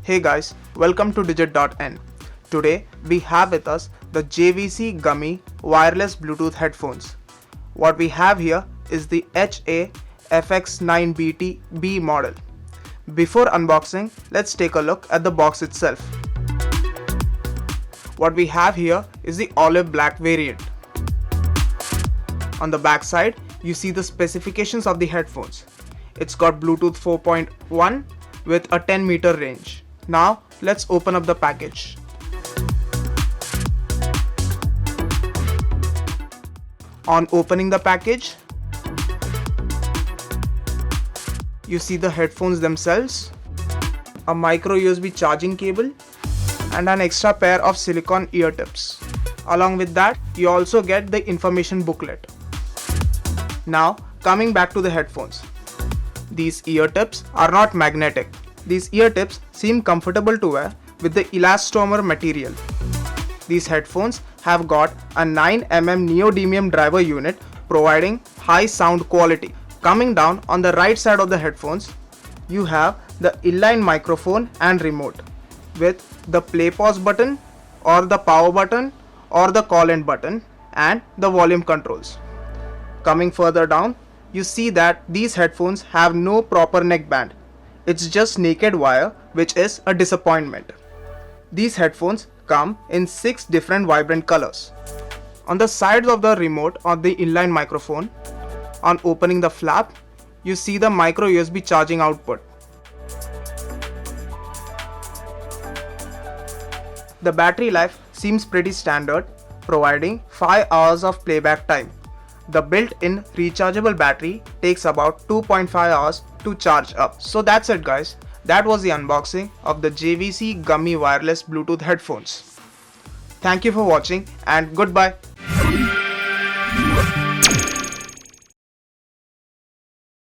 Hey guys, welcome to Digit.n. Today we have with us the JVC Gumy wireless Bluetooth headphones. What we have here is the HA-FX9BT-B model. Before unboxing, let's take a look at the box itself. What we have here is the olive black variant. On the back side, you see the specifications of the headphones. It's got Bluetooth 4.1 with a 10-meter range. Now let's open up the package. On opening the package, you see the headphones themselves, a micro USB charging cable, and an extra pair of silicone ear tips. Along with that, you also get the information booklet. Now coming back to the headphones. These ear tips are not magnetic. These ear tips seem comfortable to wear with the elastomer material. These headphones have got a 9mm neodymium driver unit providing high sound quality. Coming down on the right side of the headphones, you have the inline microphone and remote with the play pause button or the power button or the call in button and the volume controls. Coming further down, you see that these headphones have no proper neckband. It's just naked wire, which is a disappointment. These headphones come in 6 different vibrant colors. On the sides of the remote on the inline microphone, on opening the flap, you see the micro USB charging output. The battery life seems pretty standard, providing 5 hours of playback time. The built-in rechargeable battery takes about 2.5 hours to charge up. So that's it guys. That was the unboxing of the JVC Gumy wireless Bluetooth headphones. Thank you for watching and goodbye.